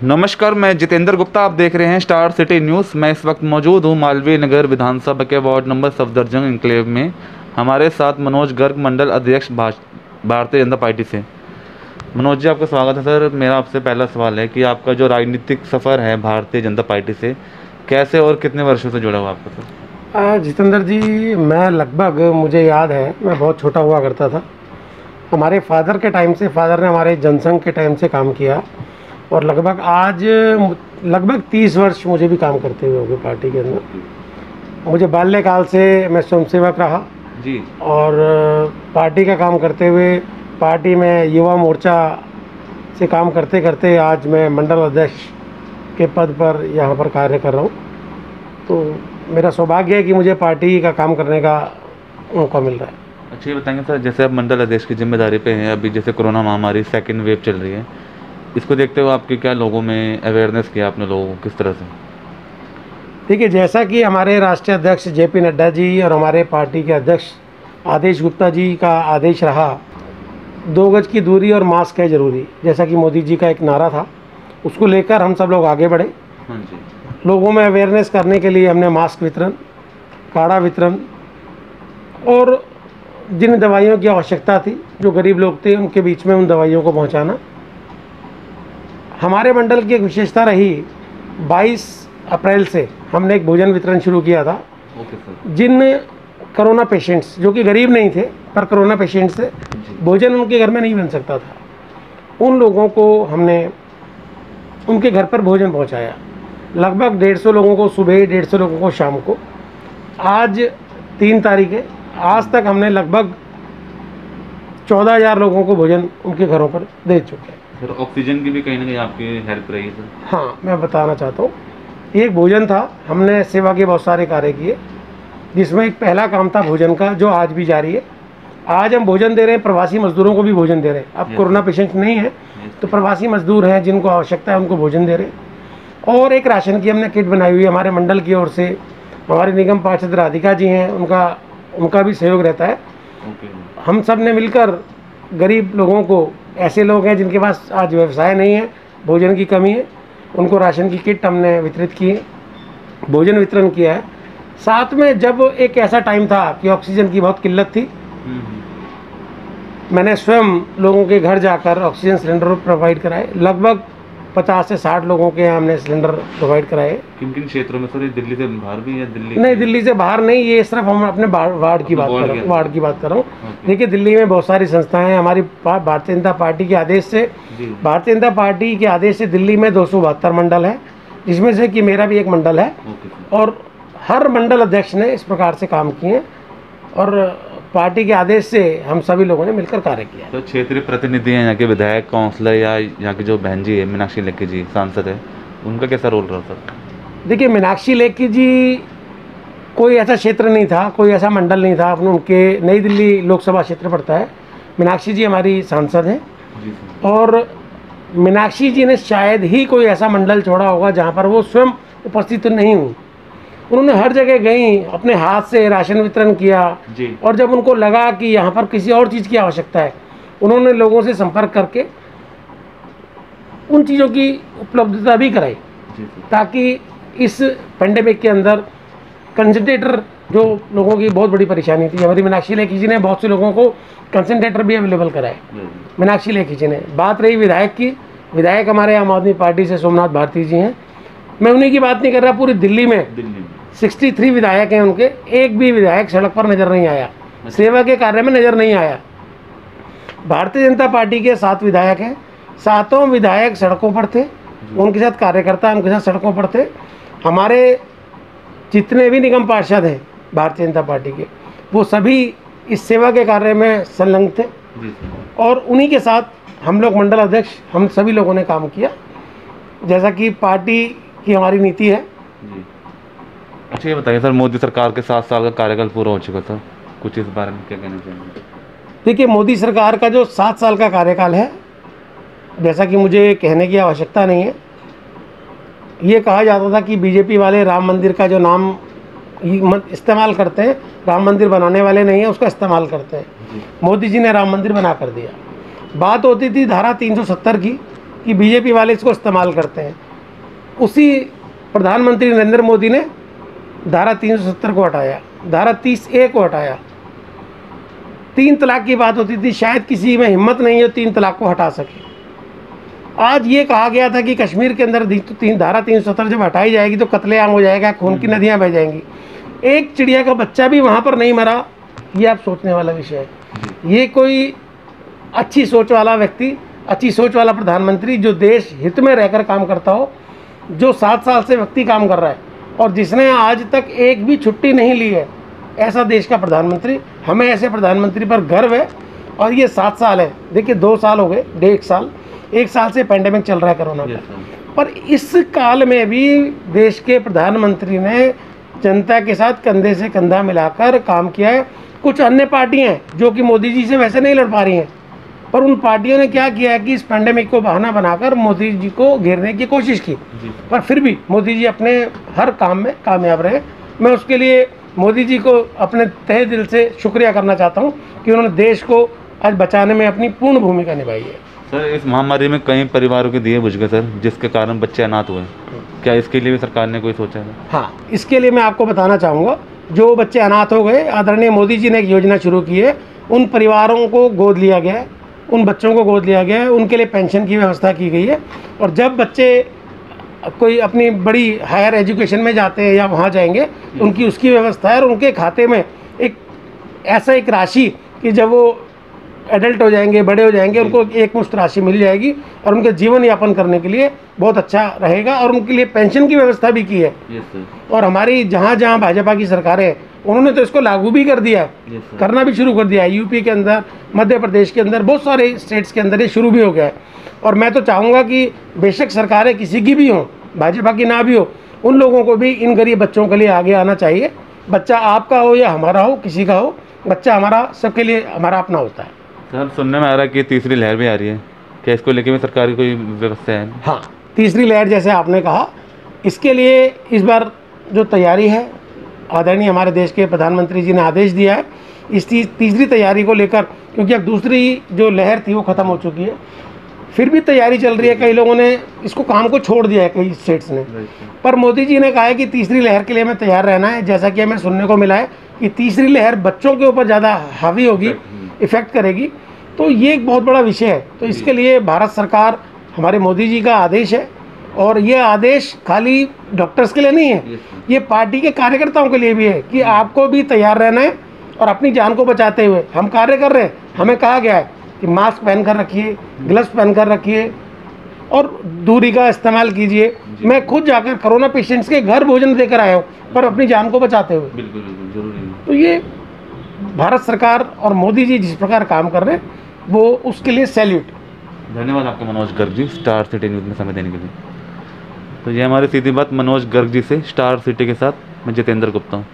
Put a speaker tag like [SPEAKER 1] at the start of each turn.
[SPEAKER 1] नमस्कार, मैं जितेंद्र गुप्ता। आप देख रहे हैं स्टार सिटी न्यूज़। मैं इस वक्त मौजूद हूं मालवीय नगर विधानसभा के वार्ड नंबर सफदरजंग इंक्लेव में। हमारे साथ मनोज गर्ग, मंडल अध्यक्ष भारतीय जनता पार्टी से। मनोज जी, आपका स्वागत है सर। मेरा आपसे पहला सवाल है कि आपका जो राजनीतिक सफ़र है भारतीय जनता पार्टी से, कैसे और कितने वर्षों से जुड़ा हुआ आपका सर?
[SPEAKER 2] जितेंद्र जी, मैं लगभग, मुझे याद है, मैं बहुत छोटा हुआ करता था। हमारे फादर के टाइम से, फादर ने हमारे जनसंघ के टाइम से काम किया और लगभग आज 30 वर्ष मुझे भी काम करते हुए हो गए पार्टी के अंदर। मुझे बाल्यकाल से मैं स्वयंसेवक रहा
[SPEAKER 1] जी,
[SPEAKER 2] और पार्टी का काम करते हुए पार्टी में युवा मोर्चा से काम करते करते आज मैं मंडल अध्यक्ष के पद पर यहाँ पर कार्य कर रहा हूँ। तो मेरा सौभाग्य है कि मुझे पार्टी का काम करने का मौका मिल रहा है।
[SPEAKER 1] अच्छा, ये बताएंगे सर, जैसे आप मंडल अध्यक्ष की जिम्मेदारी पे हैं, अभी जैसे कोरोना महामारी सेकेंड वेव चल रही है, इसको देखते हुए आपके क्या लोगों में अवेयरनेस किया आपने लोगों को किस तरह से?
[SPEAKER 2] देखिए, जैसा कि हमारे राष्ट्रीय अध्यक्ष JP नड्डा जी और हमारे पार्टी के अध्यक्ष आदेश गुप्ता जी का आदेश रहा, 2 गज की दूरी और मास्क है ज़रूरी, जैसा कि मोदी जी का एक नारा था, उसको लेकर हम सब लोग आगे बढ़े।
[SPEAKER 1] हाँ जी।
[SPEAKER 2] लोगों में अवेयरनेस करने के लिए हमने मास्क वितरण, काढ़ा वितरण और जिन दवाइयों की आवश्यकता थी, जो गरीब लोग थे उनके बीच में उन दवाइयों को पहुंचाना। हमारे मंडल की एक विशेषता रही, 22 अप्रैल से हमने एक भोजन वितरण शुरू किया था।
[SPEAKER 1] Okay sir.
[SPEAKER 2] जिन कोरोना पेशेंट्स, जो कि गरीब नहीं थे पर कोरोना पेशेंट्स थे, भोजन उनके घर में नहीं बन सकता था, उन लोगों को हमने उनके घर पर भोजन पहुंचाया। लगभग 150 लोगों को सुबह, 150 लोगों को शाम को। आज 3 तारीख है, आज तक हमने लगभग 14,000 लोगों को भोजन उनके घरों पर दे चुके हैं।
[SPEAKER 1] सर, ऑक्सीजन की भी कहीं ना कहीं आपकी हेल्प रही है सर?
[SPEAKER 2] हाँ, मैं बताना चाहता हूँ, एक भोजन था, हमने सेवा के बहुत सारे कार्य किए, जिसमें एक पहला काम था भोजन का, जो आज भी जारी है। आज हम भोजन दे रहे हैं, प्रवासी मजदूरों को भी भोजन दे रहे हैं। अब कोरोना पेशेंट नहीं है तो प्रवासी मजदूर हैं, जिनको आवश्यकता है उनको भोजन दे रहे हैं। और एक राशन की हमने किट बनाई हुई है हमारे मंडल की ओर से। हमारे निगम पार्षद राधिका जी हैं, उनका भी सहयोग रहता है। हम सब ने मिलकर गरीब लोगों को, ऐसे लोग हैं जिनके पास आज व्यवसाय नहीं है, भोजन की कमी है, उनको राशन की किट हमने वितरित की है, भोजन वितरण किया है। साथ में जब एक ऐसा टाइम था कि ऑक्सीजन की बहुत किल्लत थी, मैंने स्वयं लोगों के घर जाकर ऑक्सीजन सिलेंडर प्रोवाइड कराए। लगभग 50 से 60 लोगों के हमने सिलेंडर प्रोवाइड कराए।
[SPEAKER 1] किन किन क्षेत्रों में सर? ये दिल्ली से बाहर भी या दिल्ली?
[SPEAKER 2] नहीं, दिल्ली से बाहर नहीं, ये सिर्फ हम अपने वार्ड की बात कर रहा हूँ। देखिए, दिल्ली में बहुत सारी संस्थाएं हैं। हमारी भारतीय जनता पार्टी के आदेश से दिल्ली में 272 मंडल है, जिसमें से कि मेरा भी एक मंडल है। और हर मंडल अध्यक्ष ने इस प्रकार से काम किए और पार्टी के आदेश से हम सभी लोगों ने मिलकर कार्य किया।
[SPEAKER 1] तो क्षेत्रीय प्रतिनिधि हैं, यहाँ के विधायक, काउंसलर या यहाँ की जो बहन जी है मीनाक्षी लेखी जी, सांसद है, उनका कैसा रोल रहा सर? देखिए,
[SPEAKER 2] मीनाक्षी लेखी जी, कोई ऐसा क्षेत्र नहीं था, कोई ऐसा मंडल नहीं था, अपने उनके नई दिल्ली लोकसभा क्षेत्र पड़ता है। मीनाक्षी जी हमारी सांसद हैं और मीनाक्षी जी ने शायद ही कोई ऐसा मंडल छोड़ा होगा जहाँ पर वो स्वयं उपस्थित नहीं हुई। उन्होंने हर जगह गई, अपने हाथ से राशन वितरण किया और जब उनको लगा कि यहाँ पर किसी और चीज़ की आवश्यकता है, उन्होंने लोगों से संपर्क करके उन चीज़ों की उपलब्धता भी कराई, ताकि इस पेंडेमिक के अंदर कंसंट्रेटर, जो लोगों की बहुत बड़ी परेशानी थी, हमारी मीनाक्षी लेखी जी ने बहुत से लोगों को कंसंट्रेटर भी अवेलेबल कराए। मीनाक्षी लेखी जी ने। बात रही विधायक की, विधायक हमारे आम आदमी पार्टी से सोमनाथ भारती जी हैं। मैं उन्हीं की बात नहीं कर रहा, पूरी दिल्ली में 63 विधायक हैं उनके, एक भी विधायक सड़क पर नज़र नहीं आया, सेवा के कार्य में नज़र नहीं आया। भारतीय जनता पार्टी के 7 विधायक हैं, 7 विधायक सड़कों पर थे, उनके साथ कार्यकर्ता उनके साथ सड़कों पर थे। हमारे जितने भी निगम पार्षद हैं भारतीय जनता पार्टी के, वो सभी इस सेवा के कार्य में संलग्न थे और उन्हीं के साथ हम लोग मंडल अध्यक्ष, हम सभी लोगों ने काम किया, जैसा कि पार्टी की हमारी नीति है।
[SPEAKER 1] अच्छा, ये बताइए सर, मोदी सरकार के 7 साल का कार्यकाल पूरा हो चुका था, कुछ इस बारे में क्या कहना चाहेंगे?
[SPEAKER 2] देखिए, मोदी सरकार का जो 7 साल का कार्यकाल है, जैसा कि मुझे कहने की आवश्यकता नहीं है, ये कहा जाता था कि बीजेपी वाले राम मंदिर का जो नाम इस्तेमाल करते हैं, राम मंदिर बनाने वाले नहीं है, उसका इस्तेमाल करते हैं। मोदी जी ने राम मंदिर बना कर दिया। बात होती थी धारा 370 की, कि बीजेपी वाले इसको इस्तेमाल करते हैं। उसी प्रधानमंत्री नरेंद्र मोदी ने धारा 370 को हटाया, धारा 30A को हटाया। 3 तलाक की बात होती थी, शायद किसी में हिम्मत नहीं है 3 तलाक को हटा सके। आज ये कहा गया था कि कश्मीर के अंदर धारा 370 जब हटाई जाएगी तो कत्लेआम हो जाएगा, खून की नदियां बह जाएंगी। एक चिड़िया का बच्चा भी वहाँ पर नहीं मरा, ये आप सोचने वाला विषय है। ये कोई अच्छी सोच वाला व्यक्ति, अच्छी सोच वाला प्रधानमंत्री जो देश हित में रहकर काम करता हो, जो 7 साल से व्यक्ति काम कर रहा है और जिसने आज तक एक भी छुट्टी नहीं ली है, ऐसा देश का प्रधानमंत्री, हमें ऐसे प्रधानमंत्री पर गर्व है। और ये 7 साल है, देखिए 2 साल हो गए, 1 साल से पेंडेमिक चल रहा है कोरोना का, पर इस काल में भी देश के प्रधानमंत्री ने जनता के साथ कंधे से कंधा मिलाकर काम किया है। कुछ अन्य पार्टियां हैं जो कि मोदी जी से वैसे नहीं लड़ पा रही हैं, पर उन पार्टियों ने क्या किया है कि इस पेंडेमिक को बहाना बनाकर मोदी जी को घेरने की कोशिश की, पर फिर भी मोदी जी अपने हर काम में कामयाब रहे। मैं उसके लिए मोदी जी को अपने तहे दिल से शुक्रिया करना चाहता हूँ कि उन्होंने देश को आज बचाने में अपनी पूर्ण भूमिका निभाई है।
[SPEAKER 1] सर, इस महामारी में कई परिवारों के दिए बुझ गए सर, जिसके कारण बच्चे अनाथ हुए। क्या इसके लिए भी सरकार ने कोई सोचा है?
[SPEAKER 2] हाँ, इसके लिए मैं आपको बताना चाहूँगा, जो बच्चे अनाथ हो गए, आदरणीय मोदी जी ने एक योजना शुरू की है, उन परिवारों को गोद लिया गया है, उन बच्चों को गोद लिया गया है, उनके लिए पेंशन की व्यवस्था की गई है। और जब बच्चे कोई अपनी बड़ी हायर एजुकेशन में जाते हैं या वहाँ जाएंगे, उनकी उसकी व्यवस्था है और उनके खाते में एक राशि कि जब वो एडल्ट हो जाएंगे, बड़े हो जाएंगे, उनको एक मुश्त राशि मिल जाएगी और उनके जीवन यापन करने के लिए बहुत अच्छा रहेगा। और उनके लिए पेंशन की व्यवस्था भी की है। और हमारी जहाँ जहाँ भाजपा की सरकारें हैं, उन्होंने तो इसको लागू भी कर दिया है, करना भी शुरू कर दिया है। यूपी के अंदर, मध्य प्रदेश के अंदर, बहुत सारे स्टेट्स के अंदर ये शुरू भी हो गया है। और मैं तो चाहूँगा कि बेशक सरकारें किसी की भी हों, भाजपा की ना भी हो, उन लोगों को भी इन गरीब बच्चों के लिए आगे आना चाहिए। बच्चा आपका हो या हमारा हो, किसी का हो, बच्चा हमारा सबके लिए हमारा अपना होता है।
[SPEAKER 1] सर, सुनने में आ रहा है कि तीसरी लहर भी आ रही है, क्या इसको लेके भी सरकार की कोई व्यवस्था है?
[SPEAKER 2] हाँ, तीसरी लहर जैसे आपने कहा, इसके लिए इस बार जो तैयारी है, आदरणीय हमारे देश के प्रधानमंत्री जी ने आदेश दिया है इस तीसरी तैयारी को लेकर, क्योंकि अब दूसरी जो लहर थी वो ख़त्म हो चुकी है, फिर भी तैयारी चल रही है। कई लोगों ने इसको काम को छोड़ दिया है, कई स्टेट्स ने, पर मोदी जी ने कहा है कि तीसरी लहर के लिए हमें तैयार रहना है। जैसा कि हमें सुनने को मिला है कि तीसरी लहर बच्चों के ऊपर ज़्यादा हावी होगी, इफेक्ट करेगी, तो ये एक बहुत बड़ा विषय है। तो इसके लिए भारत सरकार, हमारे मोदी जी का आदेश है, और ये आदेश खाली डॉक्टर्स के लिए नहीं है, ये पार्टी के कार्यकर्ताओं के लिए भी है कि आपको भी तैयार रहना है और अपनी जान को बचाते हुए हम कार्य कर रहे हैं। हमें कहा गया है कि मास्क पहन कर रखिए, ग्लव्स पहन कर रखिए और दूरी का इस्तेमाल कीजिए। मैं खुद जाकर कोरोना पेशेंट्स के घर भोजन देकर आया हूँ, पर अपनी जान को बचाते हुए।
[SPEAKER 1] बिल्कुल जरूरी।
[SPEAKER 2] तो ये भारत सरकार और मोदी जी जिस प्रकार काम कर रहे हैं, वो उसके लिए सैल्यूट।
[SPEAKER 1] धन्यवाद आपका Manoj Garg ji, star city news में समय देने के लिए। तो ये हमारी सीधी बात मनोज गर्ग जी से, स्टार सिटी के साथ मैं जितेंद्र गुप्ता हूँ।